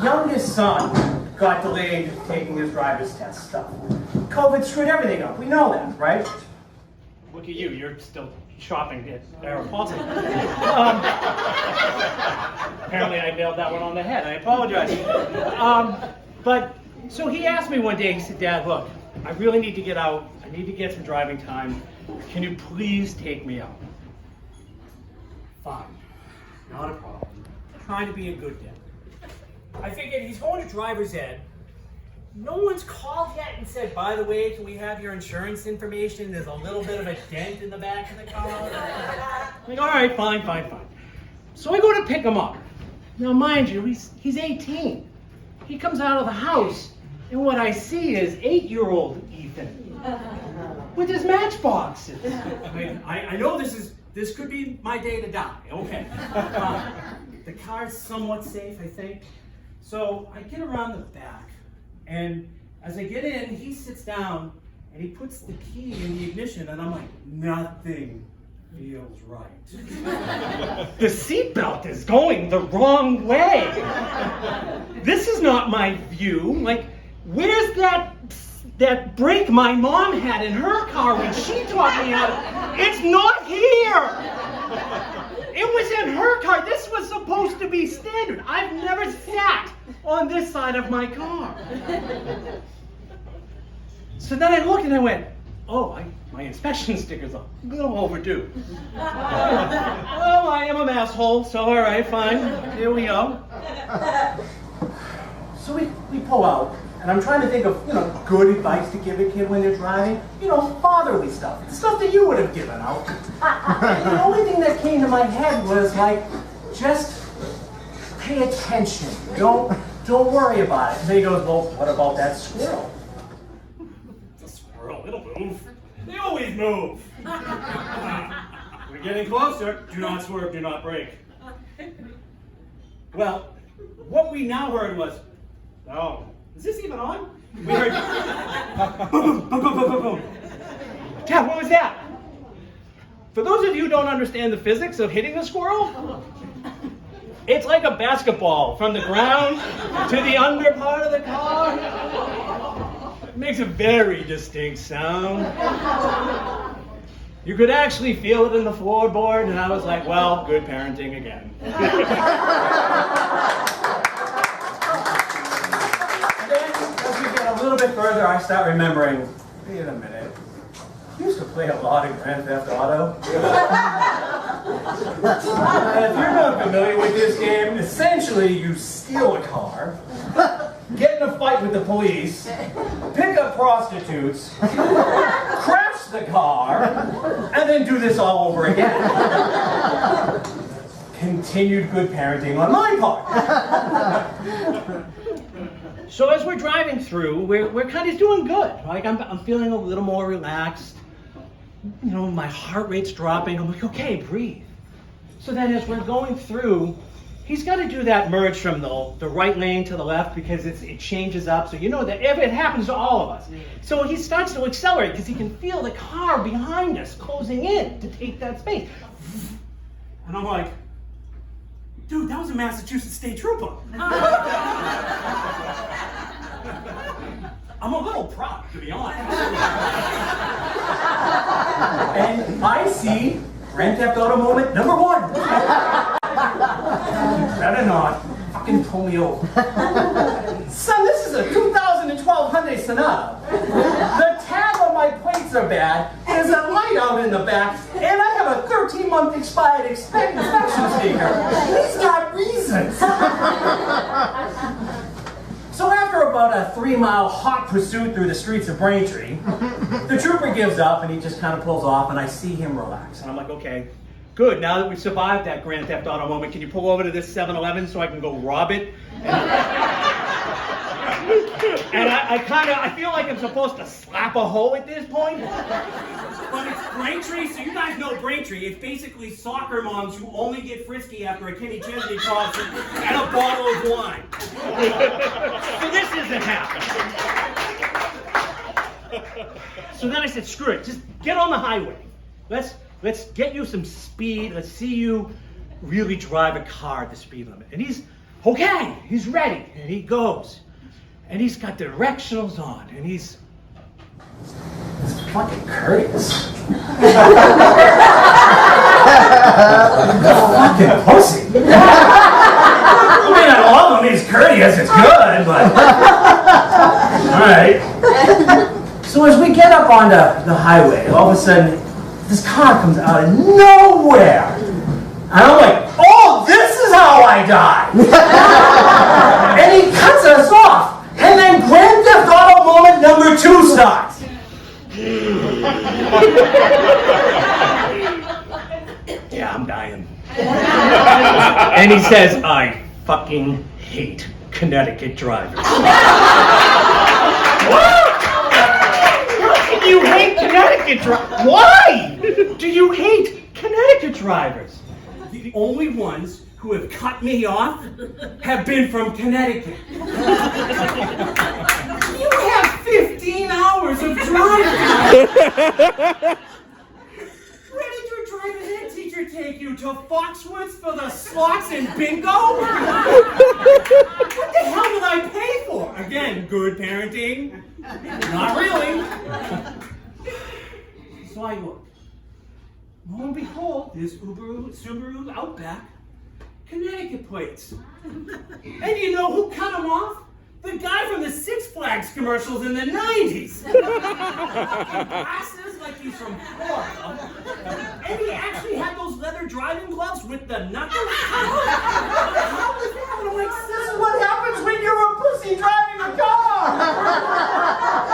youngest son got delayed taking his driver's test stuff. COVID screwed everything up. We know that, right? Look at you. You're still shopping at Aeroport. Apparently I nailed that one on the head. I apologize. But so he asked me one day, he said, Dad, look, I really need to get out. I need to get some driving time. Can you please take me out? Fine. Not a problem. Trying to be a good dad. I figured he's going to driver's ed. No one's called yet and said, by the way, can we have your insurance information? There's a little bit of a dent in the back of the car. I'm like, all right, fine. So I go to pick him up. Now, mind you, he's 18. He comes out of the house, and what I see is 8-year-old Ethan with his matchboxes. I know this could be my day to die. Okay. The car's somewhat safe, I think. So I get around the back, and as I get in, he sits down and he puts the key in the ignition, and I'm like, nothing feels right. The seatbelt is going the wrong way. This is not my view. Like, where's that brake my mom had in her car when she taught me how to... It's not here! It was in her car. This was supposed to be standard. I've never sat on this side of my car. So then I looked and I went, oh, my inspection sticker's a little overdue. Well, I am an asshole, so all right, fine. Here we go. So we pull out, and I'm trying to think of, good advice to give a kid when they're driving. Fatherly stuff. The stuff that you would have given out. And the only thing that came to my head was like, just pay attention. Don't worry about it. And then he goes, well, what about that squirrel? It's a squirrel. It'll move. They always move. We're getting closer. Do not swerve. Do not brake. Well, what we now heard was, oh, is this even on? We heard boom, boom, boom, boom, boom, boom. Dad, what was that? For those of you who don't understand the physics of hitting a squirrel, it's like a basketball from the ground to the under part of the car. It makes a very distinct sound. You could actually feel it in the floorboard, and I was like, well, good parenting again. A little bit further, I start remembering, wait a minute, I used to play a lot of Grand Theft Auto. If you're not familiar with this game, essentially you steal a car, get in a fight with the police, pick up prostitutes, crash the car, and then do this all over again. Continued good parenting on my part. So as we're driving through, we're kind of doing good. Like I'm feeling a little more relaxed. My heart rate's dropping. I'm like, okay, breathe. So then as we're going through, he's got to do that merge from the right lane to the left because it changes up. So that if it happens to all of us. So he starts to accelerate because he can feel the car behind us closing in to take that space. And I'm like, dude, that was a Massachusetts State Trooper. I'm a little proud, to be honest. And I see Grand Theft Auto moment number 1. You better not fucking pull me over. Son, this is a 2012 Hyundai Sonata. The tab on my plates are bad, there's a light out in the back, and I have a 13-month expired inspection sticker. He's got reasons. So after about a 3-mile hot pursuit through the streets of Braintree, the trooper gives up and he just kind of pulls off, and I see him relax. And I'm like, okay, good, now that we've survived that Grand Theft Auto moment, can you pull over to this 7-Eleven so I can go rob it? And I feel like I'm supposed to slap a hoe at this point. But it's Braintree, so you guys know Braintree. It's basically soccer moms who only get frisky after a Kenny Chesney concert and a bottle of wine. So this isn't happening. So then I said, screw it, just get on the highway. Let's get you some speed. Let's see you really drive a car at the speed limit. And he's okay, he's ready. And he goes. And he's got directionals on. And he's fucking courteous. Fucking pussy. I mean, I love him. He's courteous. It's good, but... All right. So as we get up onto the highway, all of a sudden, this car comes out of nowhere. And I'm like, oh, this is how I die. And he cuts us off. And then Grand Theft Auto moment number 2 starts. Yeah, I'm dying. And he says, I fucking hate Connecticut drivers. What? Do you hate Connecticut drivers? Why do you hate Connecticut drivers? The only ones who have cut me off have been from Connecticut. You have 15 hours of driving. Where did your driving ed teacher take you? To Foxwoods for the slots and bingo? What the hell did I pay for? Again, good parenting. Not really. So I look. Lo and behold, this Subaru Outback, Connecticut plates. And you know who cut them off? The guy from the Six Flags commercials in the 90s. Glasses like he's from Florida. And he actually had those leather driving gloves with the knuckles. How was that? I'm like, this is what happens when you're a pussy driving a car.